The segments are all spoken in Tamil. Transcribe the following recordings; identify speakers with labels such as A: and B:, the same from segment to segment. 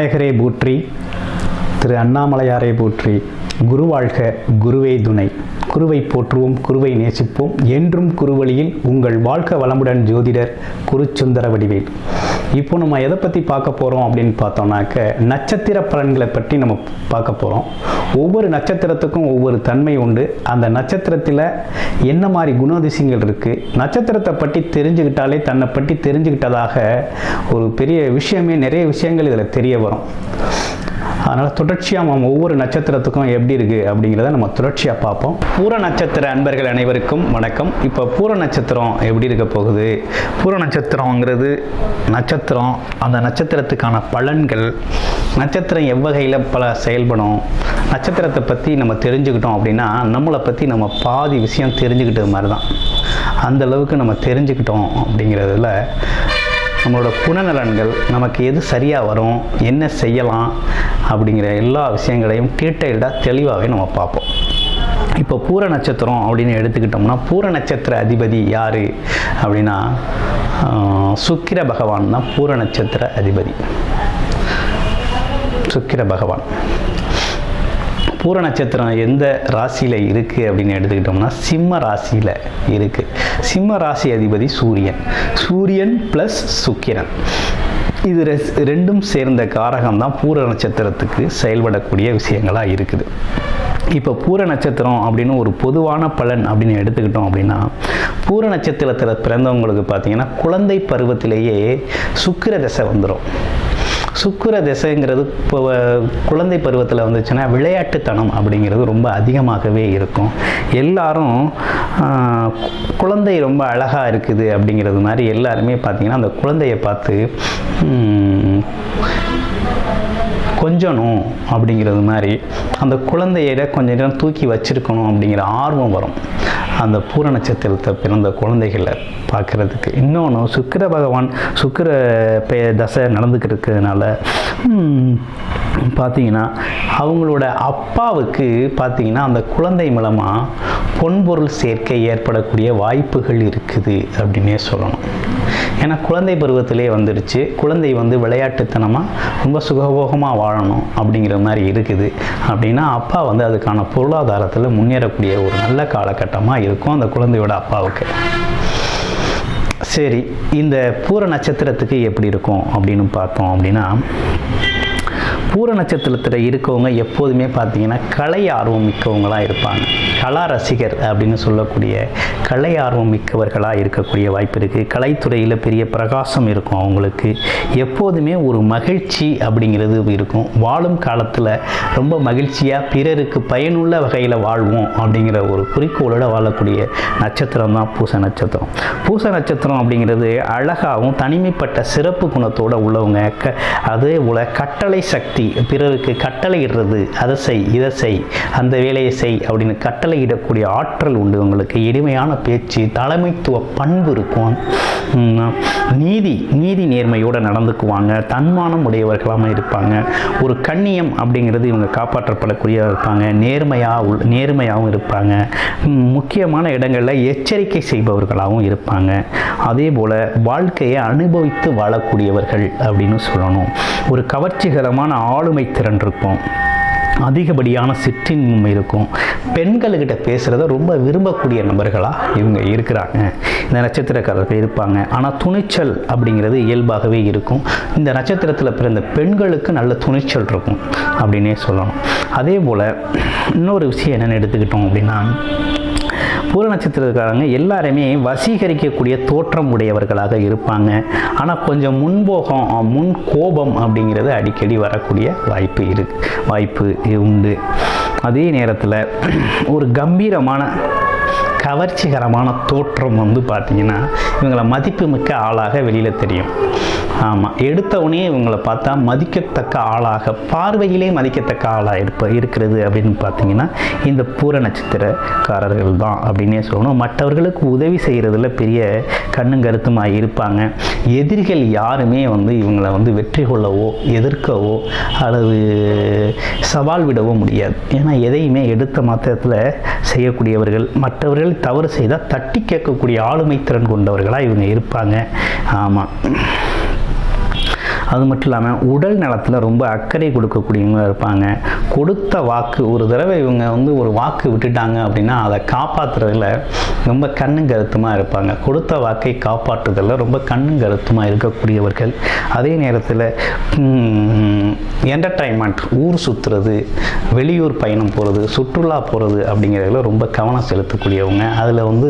A: விநாயகரை போற்றி, திரு அண்ணாமலையாரை போற்றி. குரு வாழ்க, குருவே துணை. குருவை போற்றுவோம், குருவை நேசிப்போம். என்றும் குருவழியில் உங்கள் வாழ்க வளமுடன். ஜோதிடர் குருசுந்தர வடிவேல். இப்போ நம்ம எதை பற்றி பார்க்க போகிறோம் அப்படின்னு பார்த்தோம்னாக்க, நட்சத்திர பலன்களை பற்றி நம்ம பார்க்க போகிறோம். ஒவ்வொரு நட்சத்திரத்துக்கும் ஒவ்வொரு தன்மை உண்டு. அந்த நட்சத்திரத்தில் என்ன மாதிரி குணாதிசயங்கள் இருக்குது, நட்சத்திரத்தை பற்றி தெரிஞ்சுக்கிட்டாலே தன்னை பற்றி தெரிஞ்சுக்கிட்டதாக ஒரு பெரிய விஷயமே, நிறைய விஷயங்கள் இதில் தெரிய வரும். அதனால் தொடர்ச்சியாக நம்ம ஒவ்வொரு நட்சத்திரத்துக்கும் எப்படி இருக்குது அப்படிங்கிறத நம்ம தொடர்ச்சியாக பார்ப்போம். பூர நட்சத்திர அன்பர்கள் அனைவருக்கும் வணக்கம். இப்போ பூர நட்சத்திரம் எப்படி இருக்க போகுது, பூர நட்சத்திரங்கிறது நட்சத்திரம், அந்த நட்சத்திரத்துக்கான பலன்கள், நட்சத்திரம் எவ்வகையில் பல செயல்படும், நட்சத்திரத்தை பற்றி நம்ம தெரிஞ்சுக்கிட்டோம் அப்படின்னா நம்மளை பற்றி நம்ம பாதி விஷயம் தெரிஞ்சுக்கிட்டது மாதிரி தான். அந்தளவுக்கு நம்ம தெரிஞ்சுக்கிட்டோம் அப்படிங்கிறதுல நம்மளோட குணநலன்கள், நமக்கு எது சரியாக வரும், என்ன செய்யலாம் அப்படிங்கிற எல்லா விஷயங்களையும் டீட்டெயில்டாக தெளிவாகவே நம்ம பார்ப்போம். இப்போ பூர நட்சத்திரம் அப்படின்னு எடுத்துக்கிட்டோம்னா, பூர நட்சத்திர அதிபதி யார் அப்படின்னா சுக்கிர பகவான் தான் பூர நட்சத்திர அதிபதி. சுக்கிர பகவான் பூர நட்சத்திரம் எந்த ராசியில் இருக்குது அப்படின்னு எடுத்துக்கிட்டோம்னா சிம்ம ராசியில் இருக்குது. சிம்ம ராசி அதிபதி சூரியன். சூரியன் ப்ளஸ் சுக்கிரன், இது ரெண்டும் சேர்ந்த காரகம் தான் பூர நட்சத்திரத்துக்கு செயல்படக்கூடிய விஷயங்களாக இருக்குது. இப்போ பூர நட்சத்திரம் அப்படின்னு ஒரு பொதுவான பலன் அப்படின்னு எடுத்துக்கிட்டோம் அப்படின்னா, பூர நட்சத்திரத்தில் பிறந்தவங்களுக்கு பார்த்தீங்கன்னா குழந்தை பருவத்திலேயே சுக்கிர தசை வந்துடும். சுக்கிர திசைங்கிறது இப்போ குழந்தை பருவத்தில் வந்துச்சுன்னா விளையாட்டுத்தனம் அப்படிங்கிறது ரொம்ப அதிகமாகவே இருக்கும். எல்லாரும் குழந்தை ரொம்ப அழகாக இருக்குது அப்படிங்கிறது மாதிரி எல்லாருமே பார்த்திங்கன்னா அந்த குழந்தையை பார்த்து கொஞ்சணும் அப்படிங்கிறது மாதிரி அந்த குழந்தையிட கொஞ்ச நேரம் தூக்கி வச்சிருக்கணும் அப்படிங்கிற ஆர்வம் வரும் அந்த பூர நட்சத்திரத்தை பிறந்த குழந்தைகளை பார்க்குறதுக்கு. இன்னொன்று சுக்கிர பகவான் சுக்கிர தசை நடந்துக்கிட்டு இருக்கிறதுனால பார்த்திங்கன்னா அவங்களோட அப்பாவுக்கு பார்த்திங்கன்னா அந்த குழந்தை மூலமாக பொன்பொருள் சேர்க்கை ஏற்படக்கூடிய வாய்ப்புகள் இருக்குது அப்படின்னே சொல்லணும். ஏன்னா குழந்தை பருவத்திலே வந்துடுச்சு, குழந்தை விளையாட்டுத்தனமாக ரொம்ப சுகபோகமாக வாழணும் அப்படிங்கிற மாதிரி இருக்குது அப்படின்னா அப்பா அதுக்கான பொருளாதாரத்தில் முன்னேறக்கூடிய ஒரு நல்ல காலகட்டமாக இருக்கும் அந்த குழந்தையோட அப்பாவுக்கு. சரி, இந்த பூர நட்சத்திரத்துக்கு எப்படி இருக்கும் அப்படின்னு பார்த்தோம் அப்படின்னா, பூர நட்சத்திரத்தில் இருக்கவங்க எப்போதுமே பார்த்தீங்கன்னா கலை ஆர்வம் மிக்கவங்களாக இருப்பாங்க. கலா ரசிகர் அப்படின்னு சொல்லக்கூடிய கலை ஆர்வம் மிக்கவர்களாக இருக்கக்கூடிய வாய்ப்பு இருக்குது. கலைத்துறையில் பெரிய பிரகாசம் இருக்கும் அவங்களுக்கு. எப்போதுமே ஒரு மகிழ்ச்சி அப்படிங்கிறது இருக்கும். வாழும் காலத்தில் ரொம்ப மகிழ்ச்சியாக பிறருக்கு பயனுள்ள வகையில் வாழ்வோம் அப்படிங்கிற ஒரு குறிக்கோளோடு வாழக்கூடிய நட்சத்திரம் தான் பூச நட்சத்திரம். பூச நட்சத்திரம் அப்படிங்கிறது அழகாகவும் தனிமைப்பட்ட சிறப்பு குணத்தோடு உள்ளவங்க. அதே போல் கட்டளை சக்தி, பிறருக்கு கட்டளையிடுறது, அதை செய் இதை செய் அந்த வேலையை செய் அப்படின்னு கட்டளையிடக்கூடிய ஆற்றல் உண்டு உங்களுக்கு. எளிமையான பேச்சு, தலைமைத்துவ பண்பு இருக்கும். நீதி நேர்மையோடு நடந்துக்குவாங்க. தன்மானம் உடையவர்களாக இருப்பாங்க. ஒரு கண்ணியம் அப்படிங்கிறது இவங்க காப்பாற்றப்படக்கூடிய இருப்பாங்க. நேர்மையாகவும் இருப்பாங்க. முக்கியமான இடங்களில் எச்சரிக்கை செய்பவர்களாகவும் இருப்பாங்க. அதே போல் வாழ்க்கையை அனுபவித்து வாழக்கூடியவர்கள் அப்படின்னு சொல்லணும். ஒரு கவர்ச்சிகரமான ஆளுமை திறன் இருக்கும். அதிகப்படியான சிற்றின்மை இருக்கும். பெண்கள்கிட்ட பேசுகிறத ரொம்ப விரும்பக்கூடிய நபர்களாக இவங்க இருக்கிறாங்க, இந்த நட்சத்திரக்காரர்கள் இருப்பாங்க. ஆனால் துணிச்சல் அப்படிங்கிறது இயல்பாகவே இருக்கும். இந்த நட்சத்திரத்தில் பிறந்த பெண்களுக்கு நல்ல துணிச்சல் இருக்கும் அப்படின்னே சொல்லணும். அதே போல் இன்னொரு விஷயம் என்னென்னு எடுத்துக்கிட்டோம் அப்படின்னா, பூர நட்சத்திரக்காரங்க எல்லாருமே வசீகரிக்கக்கூடிய தோற்றம் உடையவர்களாக இருப்பாங்க. ஆனால் கொஞ்சம் முன் கோபம் அப்படிங்கிறது அடிக்கடி வரக்கூடிய வாய்ப்பு உண்டு. அதே நேரத்தில் ஒரு கம்பீரமான கவர்ச்சிகரமான தோற்றம் பார்த்திங்கன்னா இவங்களை மதிப்புமிக்க ஆளாக வெளியில் தெரியும். ஆமாம், எடுத்தவொடனே இவங்களை பார்த்தா மதிக்கத்தக்க ஆளாக, பார்வையிலே மதிக்கத்தக்க ஆளாக இருக்கிறது அப்படின்னு பார்த்தீங்கன்னா இந்த பூர நட்சத்திரக்காரர்கள் தான் அப்படின்னே சொல்லணும். மற்றவர்களுக்கு உதவி செய்கிறதுல பெரிய கண்ணும் கருத்துமாக இருப்பாங்க. எதிரிகள் யாருமே இவங்களை வெற்றி கொள்ளவோ எதிர்க்கவோ அல்லது சவால் விடவோ முடியாது. ஏன்னா எதையுமே எடுத்த மாத்திரத்தில் செய்யக்கூடியவர்கள். மற்றவர்கள் தவறு செய்தால் தட்டி கேட்கக்கூடிய ஆளுமை திறன் கொண்டவர்களாக இவங்க இருப்பாங்க. ஆமாம், அது மட்டும் இல்லாமல் உடல் நலத்தில் ரொம்ப அக்கறை கொடுக்கக்கூடியவங்க இருப்பாங்க. கொடுத்த வாக்கு, ஒரு தடவை இவங்க வந்து ஒரு வாக்கு விட்டுட்டாங்க அப்படின்னா அதை காப்பாற்றுறதுல ரொம்ப கண்ணும் கருத்துமாக இருப்பாங்க. கொடுத்த வாக்கை காப்பாற்றுறதுல ரொம்ப கண்ணும் கருத்துமாக இருக்கக்கூடியவர்கள். அதே நேரத்தில் என்டர்டைன்மெண்ட், ஊர் சுற்றுறது, வெளியூர் பயணம் போகிறது, சுற்றுலா போகிறது அப்படிங்கிறதுல ரொம்ப கவனம் செலுத்தக்கூடியவங்க. அதில் வந்து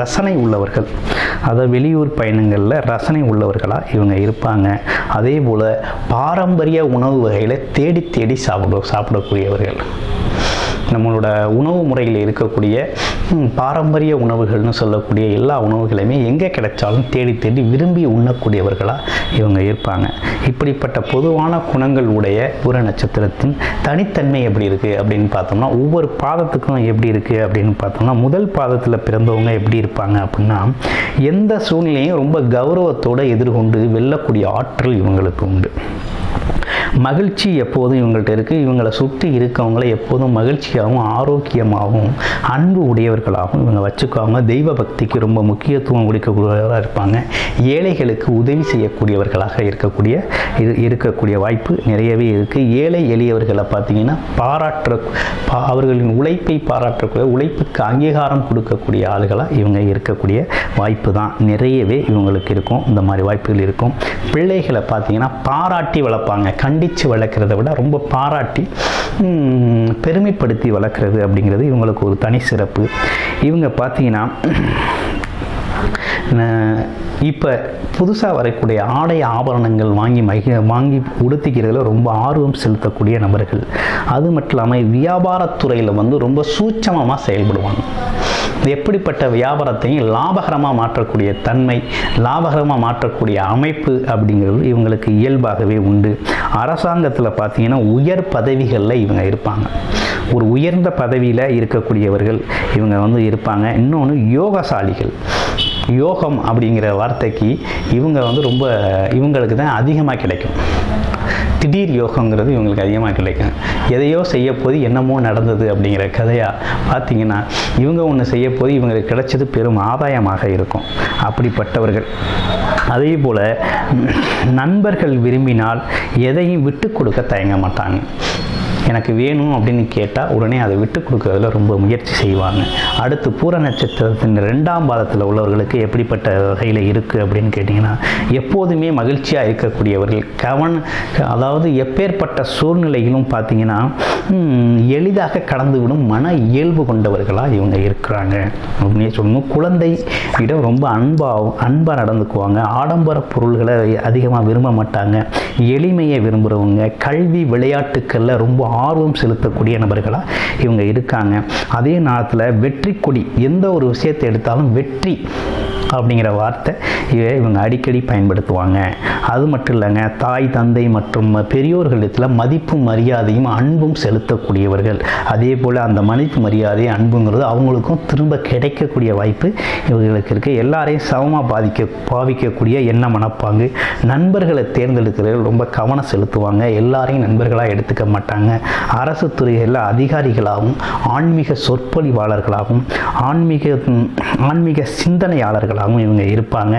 A: ரசனை உள்ளவர்கள், அதாவது வெளியூர் பயணங்களில் ரசனை உள்ளவர்களாக இவங்க இருப்பாங்க. அதே போல் பாரம்பரிய உணவு வகைகளை தேடி தேடி சாப்பிடக்கூடியவர்கள். நம்மளோட உணவு முறையில் இருக்கக்கூடிய பாரம்பரிய உணவுகள்னு சொல்லக்கூடிய எல்லா உணவுகளையுமே எங்கே கிடைச்சாலும் தேடி தேடி விரும்பி உண்ணக்கூடியவர்களாக இவங்க இருப்பாங்க. இப்படிப்பட்ட பொதுவான குணங்கள் உடைய பூர நட்சத்திரத்தின் தனித்தன்மை எப்படி இருக்குது அப்படின்னு பார்த்தோம்னா, ஒவ்வொரு பாதத்துக்கும் எப்படி இருக்குது அப்படின்னு பார்த்தோம்னா, முதல் பாதத்தில் பிறந்தவங்க எப்படி இருப்பாங்க அப்படின்னா, எந்த சூழ்நிலையும் ரொம்ப கௌரவத்தோடு எதிர்கொண்டு வெல்லக்கூடிய ஆற்றல் இவங்களுக்கு உண்டு. மகிழ்ச்சி எப்போதும் இவங்கள்ட்ட இருக்குது. இவங்களை சுற்றி இருக்கவங்களை எப்போதும் மகிழ்ச்சியாகவும் ஆரோக்கியமாகவும் அன்பு உடையவர்களாகவும் இவங்க வச்சுக்குவாங்க. தெய்வ பக்திக்கு ரொம்ப முக்கியத்துவம் கொடுக்கக்கூடியவராக இருப்பாங்க. ஏழைகளுக்கு உதவி செய்யக்கூடியவர்களாக இருக்கக்கூடிய வாய்ப்பு நிறையவே இருக்குது. ஏழை எளியவர்களை பார்த்தீங்கன்னா அவர்களின் உழைப்பை பாராட்டக்கூடிய, உழைப்புக்கு அங்கீகாரம் கொடுக்கக்கூடிய ஆளுகளாக இவங்க இருக்கக்கூடிய வாய்ப்பு தான் நிறையவே இவங்களுக்கு இருக்கும். இந்த மாதிரி வாய்ப்புகள் இருக்கும். பிள்ளைகளை பார்த்தீங்கன்னா பாராட்டி வளர்ப்பாங்க. கண்டித்து வளர்க்குறத விட ரொம்ப பாராட்டி பெருமைப்படுத்தி வளர்க்குறது அப்படிங்கிறது இவங்களுக்கு ஒரு தனி சிறப்பு. இவங்க பார்த்தீங்கன்னா இப்போ புதுசாக வரக்கூடிய ஆடை ஆபரணங்கள் வாங்கி உடுத்திக்கிறதுல ரொம்ப ஆர்வம் செலுத்தக்கூடிய நபர்கள். அது மட்டும் இல்லாமல் வியாபாரத்துறையில் வந்து ரொம்ப சூட்சமமாக செயல்படுவாங்க. எப்படிப்பட்ட வியாபாரத்தையும் லாபகரமாக மாற்றக்கூடிய தன்மை, லாபகரமாக மாற்றக்கூடிய அமைப்பு அப்படிங்கிறது இவங்களுக்கு இயல்பாகவே உண்டு. அரசாங்கத்தில் பார்த்தீங்கன்னா உயர் பதவிகளில் இவங்க இருப்பாங்க. ஒரு உயர்ந்த பதவியில் இருக்கக்கூடியவர்கள் இவங்க வந்து இருப்பாங்க. இன்னொன்று யோகசாலிகள். யோகம் அப்படிங்கிற வார்த்தைக்கு இவங்க வந்து ரொம்ப இவங்களுக்கு தான் அதிகமாக கிடைக்கும். திடீர் யோகங்கிறது இவங்களுக்கு அதிகமாக கிடைக்கும். எதையோ செய்யப்போது என்னமோ நடந்தது அப்படிங்கிற கதையாக பார்த்தீங்கன்னா, இவங்க ஒன்று செய்யப்போது இவங்களுக்கு கிடைச்சது பெரும் ஆதாயமாக இருக்கும். அப்படிப்பட்டவர்கள். அதே போல் நண்பர்கள் விரும்பினால் எதையும் விட்டு கொடுக்க தயங்க மாட்டாங்க. எனக்கு வேணும் அப்படின்னு கேட்டால் உடனே அதை விட்டு கொடுக்கறதுல ரொம்ப முயற்சி செய்வாங்க. அடுத்து பூர நட்சத்திரத்தின் 2ஆம் பாதத்தில் உள்ளவர்களுக்கு எப்படிப்பட்ட வகையில் இருக்குது அப்படின்னு கேட்டிங்கன்னா, எப்போதுமே மகிழ்ச்சியாக இருக்கக்கூடியவர்கள். அதாவது எப்பேற்பட்ட சூழ்நிலையிலும் பார்த்தீங்கன்னா எளிதாக கடந்துவிடும் மன இயல்பு கொண்டவர்களாக இவங்க இருக்கிறாங்க அப்படின்னு சொல்லணும். குழந்தை இடம் ரொம்ப அன்பாக நடந்துக்குவாங்க. ஆடம்பர பொருள்களை அதிகமாக விரும்ப மாட்டாங்க. எளிமையை விரும்புகிறவங்க. கல்வி விளையாட்டுக்களில் ரொம்ப ஆர்வம் செலுத்தக்கூடிய நபர்களாக இவங்க இருக்காங்க. அதே நேரத்தில் வெற்றி கொடி, எந்த ஒரு விஷயத்தை எடுத்தாலும் வெற்றி அப்படிங்கிற வார்த்தை இவங்க அடிக்கடி பயன்படுத்துவாங்க. அது மட்டும் இல்லைங்க, தாய் தந்தை மற்றும் பெரியோர்களிடத்தில் மதிப்பும் மரியாதையும் அன்பும் செலுத்தக்கூடியவர்கள். அதே போல் அந்த மதிப்பு மரியாதை அன்புங்கிறது அவங்களுக்கும் திரும்ப கிடைக்கக்கூடிய வாய்ப்பு இவர்களுக்கு இருக்குது. எல்லாரையும் சமமாக பாவிக்கக்கூடிய எண்ண மனப்பாங்கு. நண்பர்களை தேர்ந்தெடுக்கிறவர்கள் ரொம்ப கவனம் செலுத்துவாங்க. எல்லாரையும் நண்பர்களாக எடுத்துக்க மாட்டாங்க. அரசு துறைகளில் அதிகாரிகளாகவும் ஆன்மீக சொற்பொழிவாளர்களாகவும் ஆன்மீக சிந்தனையாளர்களாகவும் இவங்க இருப்பாங்க.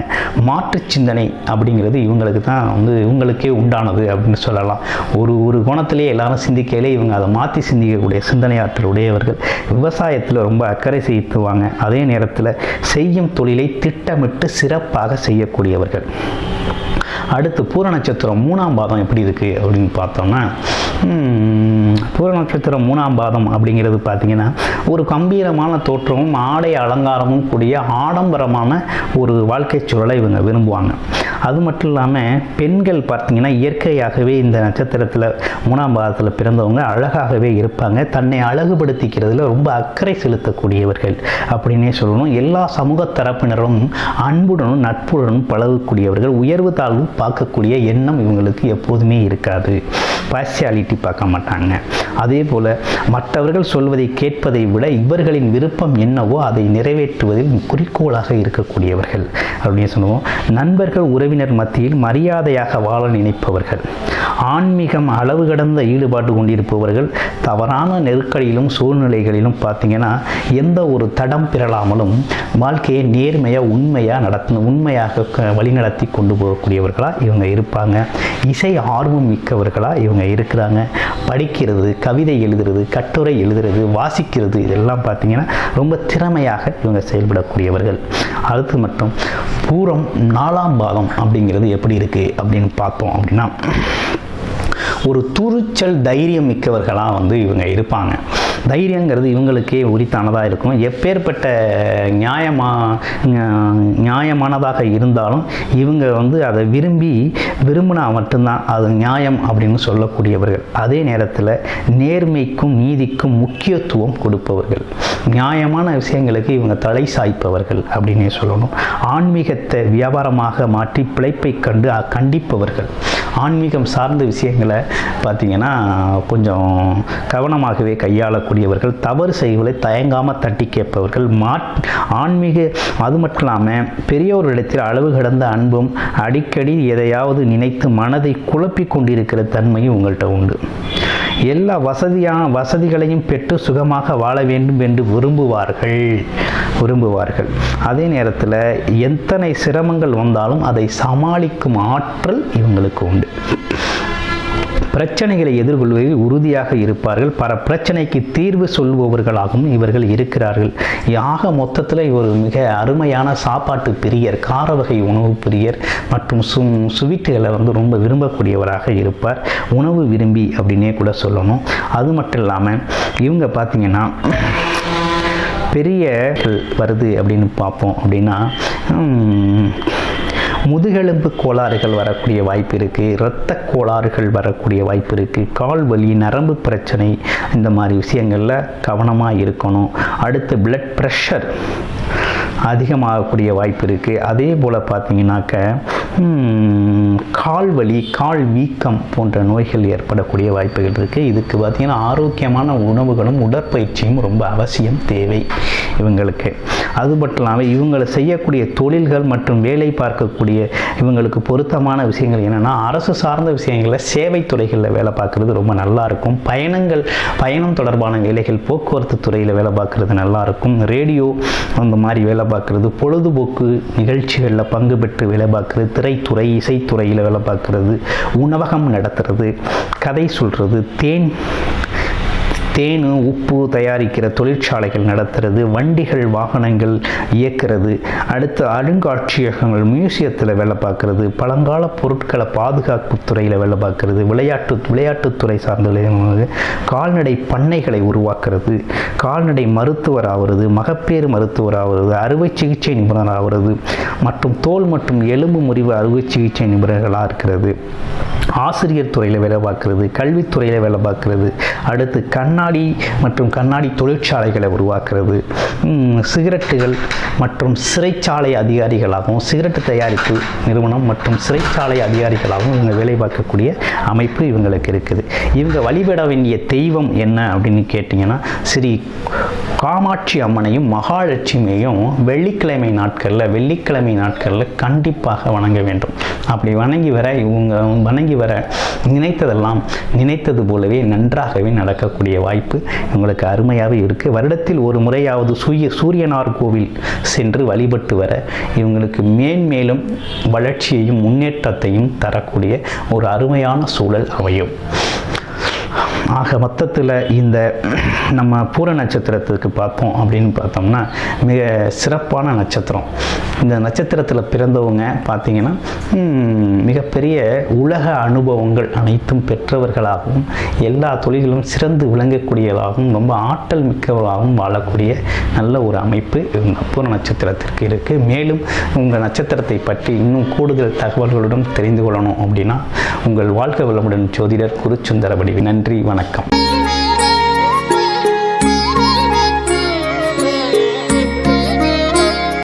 A: மாற்று சிந்தனை அப்படிங்கிறது இவங்களுக்கு தான் வந்து இவங்களுக்கே உண்டானது அப்படின்னு சொல்லலாம். ஒரு குணத்திலேயே எல்லாரும் சிந்திக்கையிலே இவங்க அதை மாற்றி சிந்திக்கக்கூடிய சிந்தனையாற்றல் உடையவர்கள். விவசாயத்தில் ரொம்ப அக்கறை செலுத்துவாங்க. அதே நேரத்தில் செய்யும் தொழிலை திட்டமிட்டு சிறப்பாக செய்யக்கூடியவர்கள். அடுத்து பூர நட்சத்திரம் 3ஆம் பாதம் எப்படி இருக்குது அப்படின்னு பார்த்தோம்னா, பூர நட்சத்திரம் 3ஆம் பாதம் அப்படிங்கிறது பார்த்தீங்கன்னா ஒரு கம்பீரமான தோற்றமும் ஆடை அலங்காரமும் கூடிய ஆடம்பரமான ஒரு வாழ்க்கை சூழலை இவங்க விரும்புவாங்க. அது மட்டும் இல்லாமல் பெண்கள் பார்த்தீங்கன்னா இயற்கையாகவே இந்த நட்சத்திரத்தில் 3ஆம் பாதத்தில் பிறந்தவங்க அழகாகவே இருப்பாங்க. தன்னை அழகுபடுத்திக்கிறதுல ரொம்ப அக்கறை செலுத்தக்கூடியவர்கள் அப்படின்னே சொல்லணும். எல்லா சமூக தரப்பினரும் அன்புடனும் நட்புடனும் பழகக்கூடியவர்கள். உயர்வு தாழ்வு பார்க்கக்கூடிய எண்ணம் இவங்களுக்கு எப்போதுமே இருக்காது. பார்சியாலிட்டி பார்க்க மாட்டாங்க. அதே போல் மற்றவர்கள் சொல்வதை கேட்பதை விட இவர்களின் விருப்பம் என்னவோ அதை நிறைவேற்றுவதில் குறிக்கோளாக இருக்கக்கூடியவர்கள் அப்படின்னு சொல்லுவோம். நண்பர்கள் உறவினர் மத்தியில் மரியாதையாக வாழ நினைப்பவர்கள். ஆன்மீகம் அளவு கடந்த ஈடுபாடு கொண்டிருப்பவர்கள். தவறான நெருக்கடியிலும் சூழ்நிலைகளிலும் பார்த்தீங்கன்னா எந்த ஒரு தடம் பெறலாமலும் வாழ்க்கையை நேர்மையாக உண்மையாக வழிநடத்தி கொண்டு போகக்கூடியவர்களாக மிக்கவர்களாக இவங்க இருப்பாங்க. இசை ஆர்வம் மிக்கவர்களாக இவங்க இருக்கிறாங்க. படிக்கிறது, கவிதை எழுதுறது, கட்டுரை எழுதுறது, வாசிக்கிறது, இதெல்லாம் பார்த்திங்கன்னா ரொம்ப திறமையாக இவங்க செயல்படக்கூடியவர்கள். அடுத்து மட்டும் பூரம் 4ஆம் பாதம் அப்படிங்கிறது எப்படி இருக்குது அப்படின்னு பார்த்தோம் அப்படின்னா, ஒரு துணிச்சல் தைரியம் மிக்கவர்களாக இவங்க இருப்பாங்க. தைரியங்கிறது இவங்களுக்கே உரித்தானதாக இருக்கும். எப்பேற்பட்ட நியாயமானதாக இருந்தாலும் இவங்க அதை விரும்பினா மட்டும்தான் அது நியாயம் அப்படின்னு சொல்லக்கூடியவர்கள். அதே நேரத்தில் நேர்மைக்கும் நீதிக்கும் முக்கியத்துவம் கொடுப்பவர்கள். நியாயமான விஷயங்களுக்கு இவங்க தலை சாய்ப்பவர்கள் அப்படின்னே சொல்லணும். ஆன்மீகத்தை வியாபாரமாக மாற்றி பிழைப்பை கண்டிப்பவர்கள். ஆன்மீகம் சார்ந்த விஷயங்களை பார்த்திங்கன்னா கொஞ்சம் கவனமாகவே கையாளக்கூடியவர்கள். தவறு செய்வதை தயங்காமல் தட்டி கேட்பவர்கள். ஆன்மீக அது மட்டும் இல்லாமல் பெரியோரிடத்தில் அளவு கடந்த அன்பும், அடிக்கடி எதையாவது நினைத்து மனதை குழப்பிக் கொண்டிருக்கிற தன்மையும் உங்கள்கிட்ட உண்டு. எல்லா வசதிகளையும் பெற்று சுகமாக வாழ வேண்டும் என்று விரும்புவார்கள். அதே நேரத்தில் எத்தனை சிரமங்கள் வந்தாலும் அதை சமாளிக்கும் ஆற்றல் இவங்களுக்கு உண்டு. பிரச்சனைகளை எதிர்கொள்வதில் உறுதியாக இருப்பார்கள். பல பிரச்சனைக்கு தீர்வு சொல்பவர்களாகவும் இவர்கள் இருக்கிறார்கள். ஆக மொத்தத்தில் இவர் மிக அருமையான சாப்பாட்டு பிரியர், கார வகை உணவு பிரியர் மற்றும் சுவீட்டுகளை ரொம்ப விரும்பக்கூடியவராக இருப்பார். உணவு விரும்பி அப்படின்னே கூட சொல்லணும். அது மட்டும் இல்லாமல் இவங்க பார்த்திங்கன்னா பெரிய வருது அப்படின்னு பார்ப்போம் அப்படின்னா, முதுகெலும்பு கோளாறுகள் வரக்கூடிய வாய்ப்பு இருக்குது. இரத்த கோளாறுகள் வரக்கூடிய வாய்ப்பு இருக்குது. கால் வலி, நரம்பு பிரச்சனை, இந்த மாதிரி விஷயங்களில் கவனமாக இருக்கணும். அடுத்து பிளட் ப்ரெஷர் அதிகமாகக்கூடிய வாய்ப்பு இருக்குது. அதே போல் பார்த்திங்கனாக்க கால் வலி, கால் வீக்கம் போன்ற நோய்கள் ஏற்படக்கூடிய வாய்ப்புகள் இருக்குது. இதுக்கு பார்த்திங்கன்னா ஆரோக்கியமான உணவுகளும் உடற்பயிற்சியும் ரொம்ப அவசியம் தேவை இவங்களுக்கு. அது மட்டும் இல்லாமல் இவங்களை செய்யக்கூடிய தொழில்கள் மற்றும் வேலை பார்க்கக்கூடிய இவங்களுக்கு பொருத்தமான விஷயங்கள் என்னென்னா, அரசு சார்ந்த விஷயங்களில் சேவை துறைகளில் வேலை பார்க்குறது ரொம்ப நல்லாயிருக்கும். பயணம் தொடர்பான வேலைகள், போக்குவரத்து துறையில் வேலை பார்க்குறது நல்லாயிருக்கும். ரேடியோ அந்த மாதிரி வேலை பார்க்குறது, பொழுதுபோக்கு நிகழ்ச்சிகளில் பங்கு பெற்று வேலை பார்க்குறது, திரைத்துறை, இசைத்துறையில் வேலை பார்க்குறது, உணவகம் நடத்துறது, கதை சொல்கிறது, தேன் உப்பு தயாரிக்கிற தொழிற்சாலைகள் நடத்துறது, வண்டிகள் வாகனங்கள் இயக்கிறது, அடுத்து அருங்காட்சியகங்கள் மியூசியத்தில் வேலை பார்க்குறது, பழங்கால பொருட்களை பாதுகாப்பு துறையில் வேலை பார்க்குறது, விளையாட்டுத்துறை சார்ந்த கால்நடை பண்ணைகளை உருவாக்குறது, கால்நடை மருத்துவர் ஆகிறது, மகப்பேறு மருத்துவர் ஆகிறது, அறுவை சிகிச்சை நிபுணர் ஆகிறது மற்றும் தோல் மற்றும் எலும்பு முறிவு அறுவை சிகிச்சை நிபுணர்களாக இருக்கிறது, ஆசிரியர் துறையில் வேலை பார்க்குறது, கல்வித்துறையில் வேலை பார்க்குறது, அடுத்து கண்ணாடி மற்றும் கண்ணாடி தொழிற்சாலைகளை உருவாக்குறது, சிகரெட்டுகள் மற்றும் சிறைச்சாலை அதிகாரிகளாகவும், சிகரெட்டு தயாரிப்பு நிறுவனம் மற்றும் சிறைச்சாலை அதிகாரிகளாகவும் இவங்க வேலை பார்க்கக்கூடிய அமைப்பு இவங்களுக்கு இருக்குது. இவங்க வழிபட வேண்டிய தெய்வம் என்ன அப்படின்னு கேட்டிங்கன்னா, ஸ்ரீ காமாட்சி அம்மனையும் மகாலட்சுமியையும் வெள்ளிக்கிழமை நாட்களில் கண்டிப்பாக வணங்க வேண்டும். அப்படி வணங்கி வர நினைத்ததெல்லாம் நினைத்தது போலவே நன்றாகவே நடக்கக்கூடிய வாய்ப்பு உங்களுக்கு அருமையாகவே இருக்குது. வருடத்தில் ஒரு முறையாவது சூரியனார் கோவில் சென்று வழிபட்டு வர இவங்களுக்கு மேன்மேலும் வளர்ச்சியையும் முன்னேற்றத்தையும் தரக்கூடிய ஒரு அருமையான சூழல் அமையும். ஆக மொத்தத்தில் இந்த நம்ம பூர நட்சத்திரத்துக்கு பார்த்தோம் அப்படின்னு பார்த்தோம்னா மிக சிறப்பான நட்சத்திரம். இந்த நட்சத்திரத்தில் பிறந்தவங்க பார்த்திங்கன்னா மிகப்பெரிய உலக அனுபவங்கள் அனைத்தும் பெற்றவர்களாகவும், எல்லா தொழில்களும் சிறந்து விளங்கக்கூடியதாகவும், ரொம்ப ஆற்றல் மிக்கவர்களாகவும் வாழக்கூடிய நல்ல ஒரு அமைப்பு இவங்க பூர நட்சத்திரத்திற்கு இருக்குது. மேலும் உங்கள் நட்சத்திரத்தை பற்றி இன்னும் கூடுதல் தகவல்களுடன் தெரிந்து கொள்ளணும் அப்படின்னா உங்கள் வாழ்க்கை வளமுடன் ஜோதிடர் குருசுந்தர வடிவு. நன்றி, வணக்கம்.